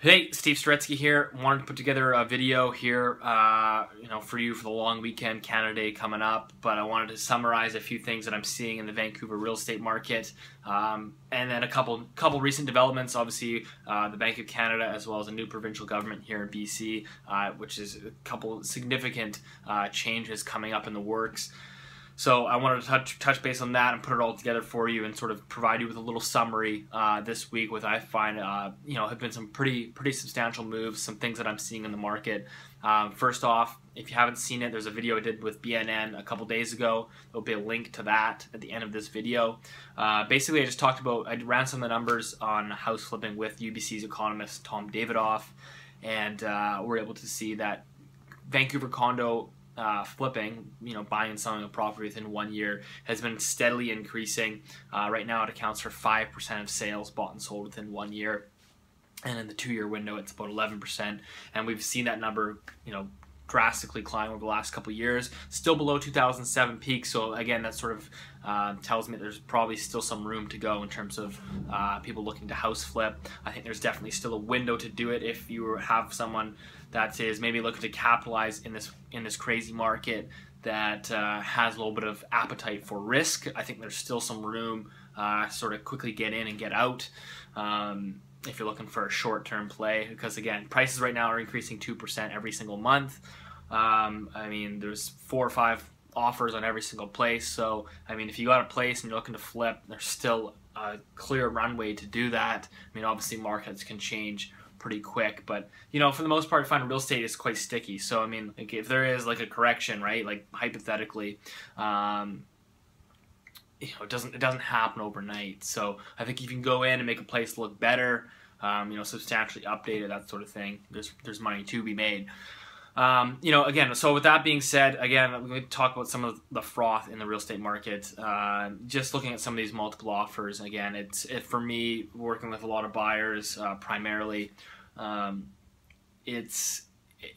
Hey, Steve Saretsky here. Wanted to put together a video here, for you for the long weekend, Canada Day coming up. But I wanted to summarize a few things that I'm seeing in the Vancouver real estate market, and then a couple recent developments. Obviously, the Bank of Canada, as well as a new provincial government here in BC, which is a couple significant changes coming up in the works. So I wanted to touch base on that and put it all together for you and sort of provide you with a little summary this week with I find have been some pretty substantial moves, some things that I'm seeing in the market. First off, if you haven't seen it, there's a video I did with BNN a couple days ago. There'll be a link to that at the end of this video. Basically, I ran some of the numbers on house flipping with UBC's economist Tom Davidoff, and we're able to see that Vancouver condo flipping, buying and selling a property within 1 year has been steadily increasing. Right now it accounts for 5% of sales bought and sold within 1 year. And in the 2-year window, it's about 11%. And we've seen that number, drastically climb over the last couple of years. Still below 2007 peak. So again, that sort of tells me there's probably still some room to go in terms of people looking to house flip. I think there's definitely still a window to do it if you have someone that is maybe looking to capitalize in this crazy market that has a little bit of appetite for risk. I think there's still some room sort of quickly get in and get out. If you're looking for a short-term play, because again, prices right now are increasing 2% every single month. There's 4 or 5 offers on every single place. So, if you got a place and you're looking to flip, there's still a clear runway to do that. Obviously markets can change pretty quick, but for the most part, I find real estate is quite sticky. So, if there is like a correction, right, like hypothetically, it doesn't happen overnight. So I think you can go in and make a place look better, substantially updated, that sort of thing. There's money to be made. Again, so with that being said, again, I'm going to talk about some of the froth in the real estate market. Just looking at some of these multiple offers, again, for me, working with a lot of buyers, primarily, it's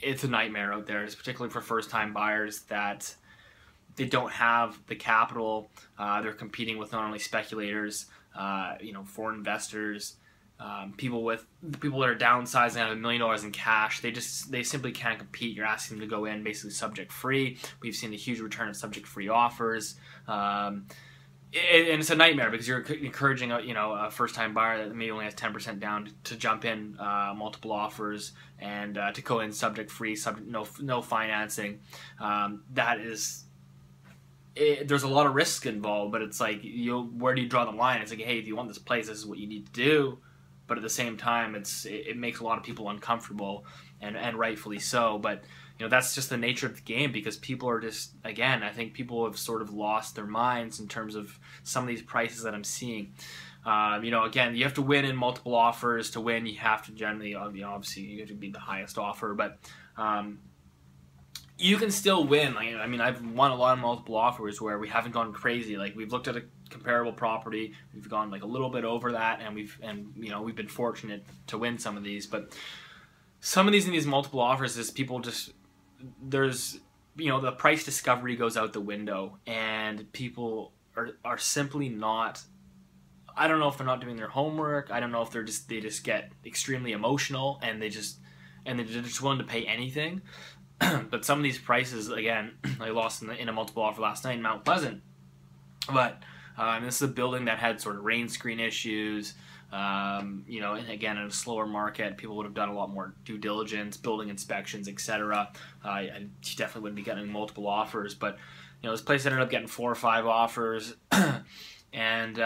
a nightmare out there. It's particularly for first-time buyers that they don't have the capital. They're competing with not only speculators, foreign investors, people that are downsizing out of $1 million in cash. They simply can't compete. You're asking them to go in basically subject free. We've seen a huge return of subject free offers, and it's a nightmare because you're encouraging a first time buyer that maybe only has 10% down to jump in multiple offers and to go in subject free, no financing. There's a lot of risk involved, but it's like, where do you draw the line? It's like, hey, if you want this place, this is what you need to do. But at the same time, it makes a lot of people uncomfortable, and rightfully so. But that's just the nature of the game, because people are just, again, I think people have sort of lost their minds in terms of some of these prices that I'm seeing. Again, you have to win in multiple offers. To win, you have to generally, obviously, you have to be the highest offer, but you can still win. I've won a lot of multiple offers where we haven't gone crazy. Like, we've looked at a comparable property, we've gone like a little bit over that, and we've been fortunate to win some of these. But some of these multiple offers is people just, there's the price discovery goes out the window, and people are simply not. I don't know if they're not doing their homework. I don't know if they just get extremely emotional and they're just willing to pay anything. But some of these prices, again, I lost in a multiple offer last night in Mount Pleasant. But this is a building that had sort of rain screen issues. And again, in a slower market, people would have done a lot more due diligence, building inspections, etc. I definitely wouldn't be getting multiple offers. But this place ended up getting 4 or 5 offers. And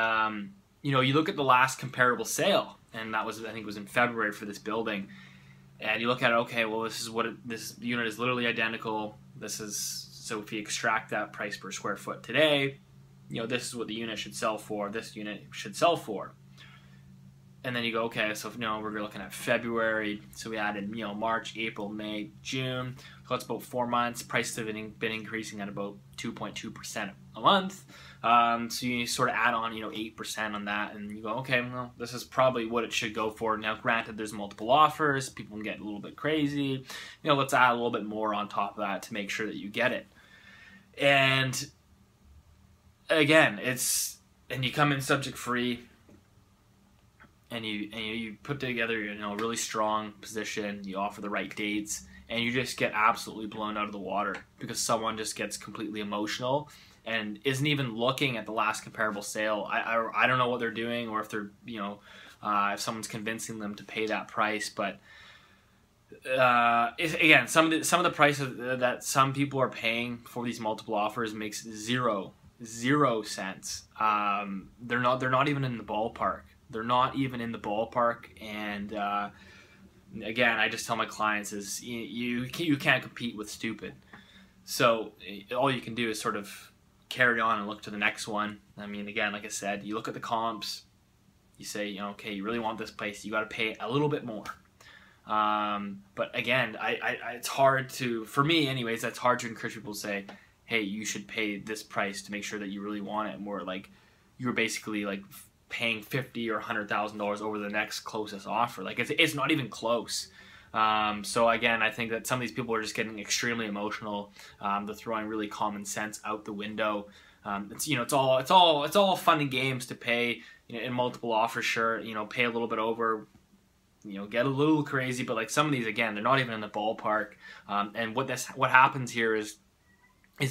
you look at the last comparable sale, and that was, I think, it was in February for this building. And you look at it, okay, well, this unit is literally identical. So if you extract that price per square foot today, this is what the unit should sell for. This unit should sell for. And then you go, okay, so we're looking at February. So we added, March, April, May, June. So that's about 4 months. Prices have been increasing at about 2.2% a month. So you sort of add on, 8% on that, and you go, okay, well, this is probably what it should go for. Now, granted, there's multiple offers. People can get a little bit crazy. Let's add a little bit more on top of that to make sure that you get it. And again, and you come in subject free. and you put together, you know, a really strong position, you offer the right dates, and you just get absolutely blown out of the water because someone just gets completely emotional and isn't even looking at the last comparable sale. I don't know what they're doing, or if they're, you know, if someone's convincing them to pay that price. But again, some of the prices that some people are paying for these multiple offers makes zero sense. They're not even in the ballpark. They're not even in the ballpark. And again, I just tell my clients is you can't compete with stupid. So all you can do is sort of carry on and look to the next one. I mean, again, like I said, you look at the comps, you say, you know, okay, you really want this place, you got to pay a little bit more. But again, it's hard to, for me anyways, that's hard to encourage people to say, hey, you should pay this price to make sure that you really want it. More like you're basically like paying $50,000 or $100,000 over the next closest offer. Like it's not even close. So again, I think that some of these people are just getting extremely emotional. They're throwing really common sense out the window. It's, you know, it's all fun and games to pay, you know, in multiple offers. Sure, you know, pay a little bit over, you know, get a little crazy, but like some of these, again, they're not even in the ballpark. And what happens here is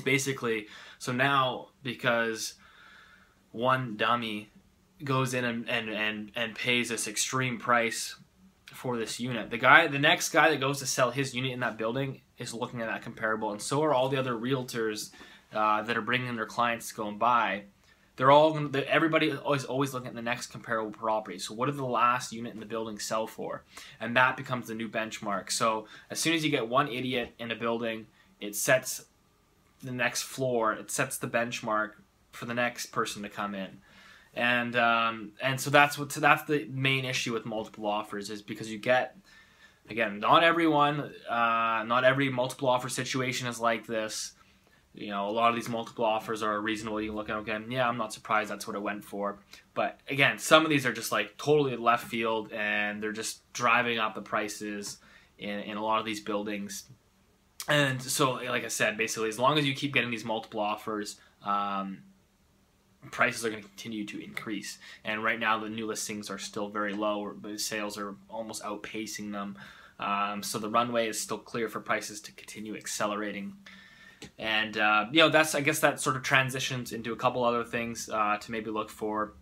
basically, so now because one dummy goes in and pays this extreme price for this unit, the next guy that goes to sell his unit in that building is looking at that comparable, and so are all the other realtors that are bringing their clients to go and buy. Everybody is always looking at the next comparable property. So what did the last unit in the building sell for? And that becomes the new benchmark. So as soon as you get one idiot in a building, it sets the next floor, it sets the benchmark for the next person to come in. And so that's the main issue with multiple offers, is because you get, again, not every multiple offer situation is like this. You know, a lot of these multiple offers are reasonable. You can look at them, okay, yeah, I'm not surprised that's what it went for. But again, some of these are just like totally left field, and they're just driving up the prices in a lot of these buildings. And so, like I said, basically, as long as you keep getting these multiple offers, prices are going to continue to increase. And right now, the new listings are still very low, but sales are almost outpacing them. So the runway is still clear for prices to continue accelerating. And you know, I guess that sort of transitions into a couple other things to maybe look for.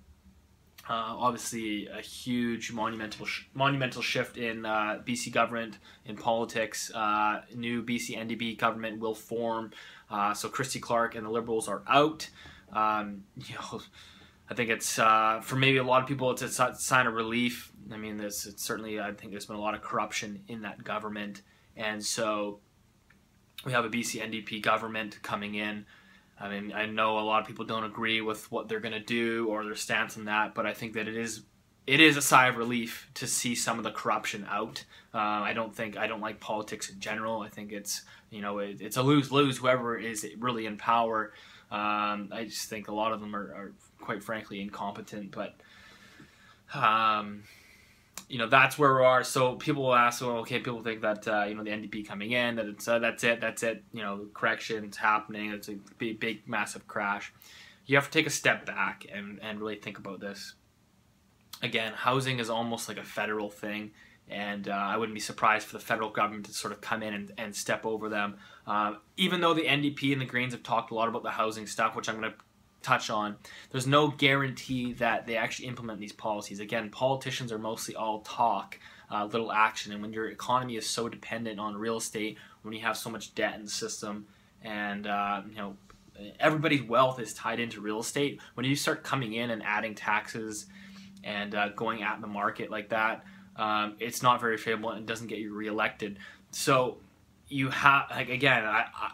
Obviously, a huge monumental shift in BC government, in politics. New BC NDP government will form. So Christy Clark and the Liberals are out. You know, I think it's for maybe a lot of people, it's a sign of relief. I mean, I think there's been a lot of corruption in that government, and so we have a BC NDP government coming in. I mean, I know a lot of people don't agree with what they're going to do or their stance on that, but I think that it is a sigh of relief to see some of the corruption out. I don't like politics in general. I think it's, you know, it's a lose-lose, whoever is really in power. I just think a lot of them are quite frankly incompetent, but you know, that's where we are. So people will ask, well, okay, people think that you know, the NDP coming in, that it's that's it. You know, correction's happening. It's a big, massive crash. You have to take a step back and really think about this. Again, housing is almost like a federal thing, and I wouldn't be surprised for the federal government to sort of come in and step over them. Even though the NDP and the Greens have talked a lot about the housing stuff, which I'm going to touch on, there's no guarantee that they actually implement these policies. Again, politicians are mostly all talk, little action, and when your economy is so dependent on real estate, when you have so much debt in the system, and you know, everybody's wealth is tied into real estate, when you start coming in and adding taxes and going at the market like that, it's not very favorable and doesn't get you reelected. So you have, like, again,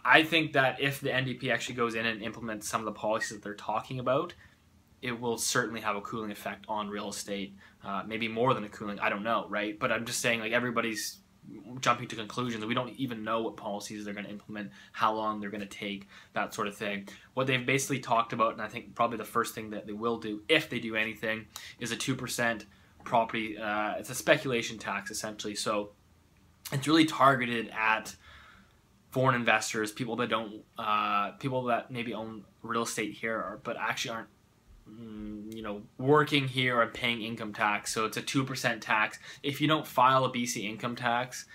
I think that if the NDP actually goes in and implements some of the policies that they're talking about, it will certainly have a cooling effect on real estate. Maybe more than a cooling, I don't know, right? But I'm just saying, like, everybody's jumping to conclusions. We don't even know what policies they're going to implement, how long they're going to take, that sort of thing. What they've basically talked about, and I think probably the first thing that they will do, if they do anything, is a 2% property, it's a speculation tax, essentially. So it's really targeted at foreign investors, people that don't, people that maybe own real estate here, but actually aren't working here and paying income tax. So it's a 2% tax. If you don't file a BC income tax,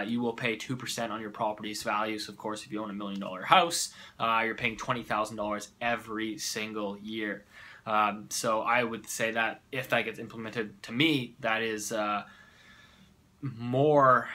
you will pay 2% on your property's value. So of course, if you own $1 million house, you're paying $20,000 every single year. So I would say that if that gets implemented, to me, that is more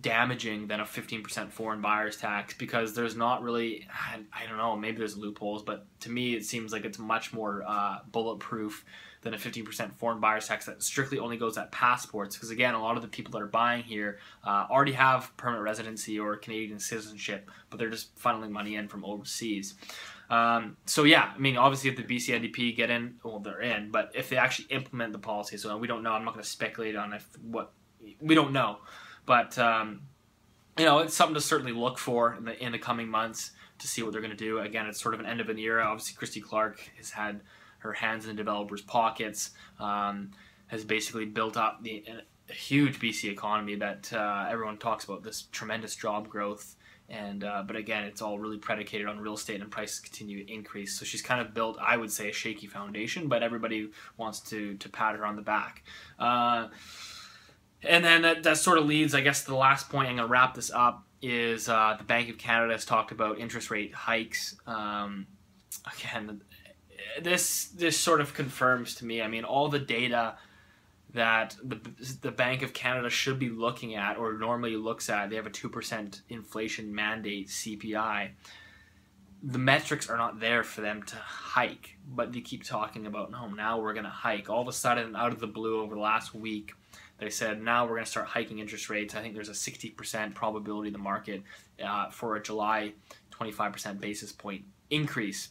damaging than a 15% foreign buyers tax, because there's not really, I don't know, maybe there's loopholes, but to me it seems like it's much more bulletproof than a 15% foreign buyers tax that strictly only goes at passports, because again, a lot of the people that are buying here already have permanent residency or Canadian citizenship, but they're just funneling money in from overseas. So yeah, I mean, obviously if the BC NDP get in, well, they're in, but if they actually implement the policy, so we don't know, I'm not going to speculate on we don't know. But, it's something to certainly look for in the coming months to see what they're going to do. Again, it's sort of an end of an era. Obviously, Christy Clark has had her hands in the developers' pockets, has basically built up a huge BC economy that everyone talks about, this tremendous job growth. And but again, it's all really predicated on real estate, and prices continue to increase. So she's kind of built, I would say, a shaky foundation, but everybody wants to pat her on the back. And then that sort of leads, I guess, to the last point. I'm going to wrap this up. Is the Bank of Canada has talked about interest rate hikes. Again, this sort of confirms to me, I mean, all the data that the Bank of Canada should be looking at, or normally looks at. They have a 2% inflation mandate, CPI. The metrics are not there for them to hike, but they keep talking about, no, now we're going to hike. All of a sudden, out of the blue, over the last week, they said, now we're going to start hiking interest rates. I think there's a 60% probability in the market for a July 25% basis point increase.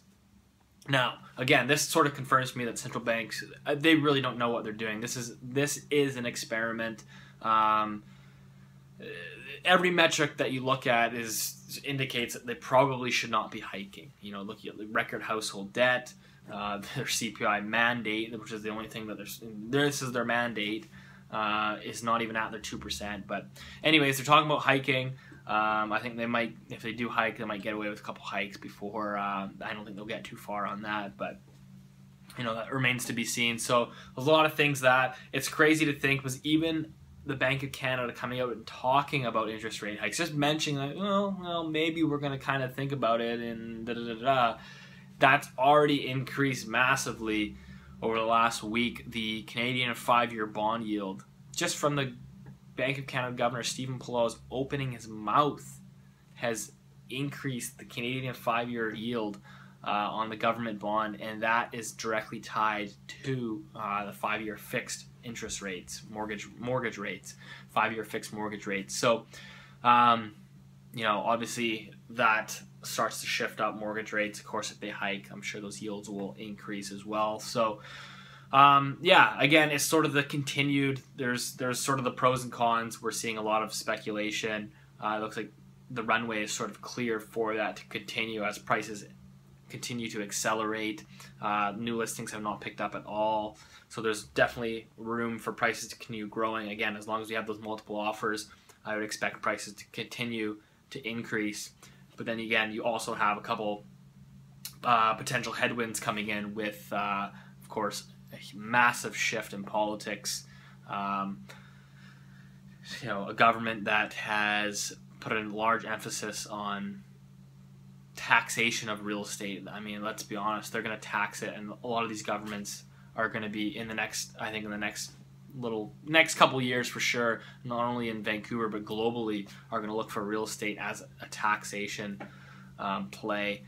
Now, again, this sort of confirms to me that central banks, they really don't know what they're doing. This is an experiment. Every metric that you look at indicates that they probably should not be hiking. Look at the record household debt, their CPI mandate, which is the only thing that this is their mandate. Is not even at their 2%. But anyways, they're talking about hiking. I think they might, if they do hike, they might get away with a couple hikes before. I don't think they'll get too far on that, but that remains to be seen. So there's a lot of things that it's crazy to think was even the Bank of Canada coming out and talking about interest rate hikes, just mentioning like, well, maybe we're going to kind of think about it, and that's already increased massively over the last week. The Canadian 5-year bond yield, just from the Bank of Canada Governor Stephen Pallot's opening his mouth, has increased the Canadian 5-year yield on the government bond, and that is directly tied to the 5-year fixed interest rates, mortgage rates, 5-year fixed mortgage rates. So, obviously that starts to shift up mortgage rates. Of course, if they hike, I'm sure those yields will increase as well. So, again, it's sort of the continued, there's sort of the pros and cons. We're seeing a lot of speculation. It looks like the runway is sort of clear for that to continue as prices continue to accelerate. New listings have not picked up at all. So there's definitely room for prices to continue growing. Again, as long as we have those multiple offers, I would expect prices to continue to increase. But then again, you also have a couple potential headwinds coming in with, of course, a massive shift in politics. A government that has put a large emphasis on taxation of real estate. I mean, let's be honest, they're going to tax it, and a lot of these governments are going to be in the next couple years for sure, not only in Vancouver but globally, are going to look for real estate as a taxation play.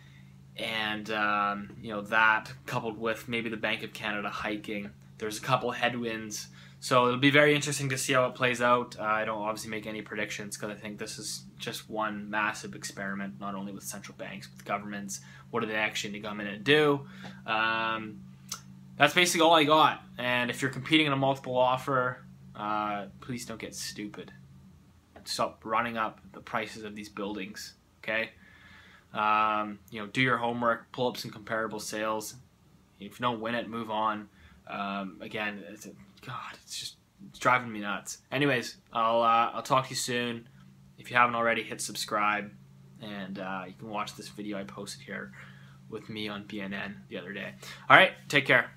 And that coupled with maybe the Bank of Canada hiking, there's a couple headwinds. So it'll be very interesting to see how it plays out. I don't obviously make any predictions because I think this is just one massive experiment, not only with central banks, but governments. What do they actually need to come in and do? That's basically all I got. And if you're competing in a multiple offer, please don't get stupid. Stop running up the prices of these buildings, okay? Do your homework, pull up some comparable sales. If you don't win it, move on. Again, it's driving me nuts. Anyways, I'll talk to you soon. If you haven't already, hit subscribe, and you can watch this video I posted here with me on BNN the other day. All right, take care.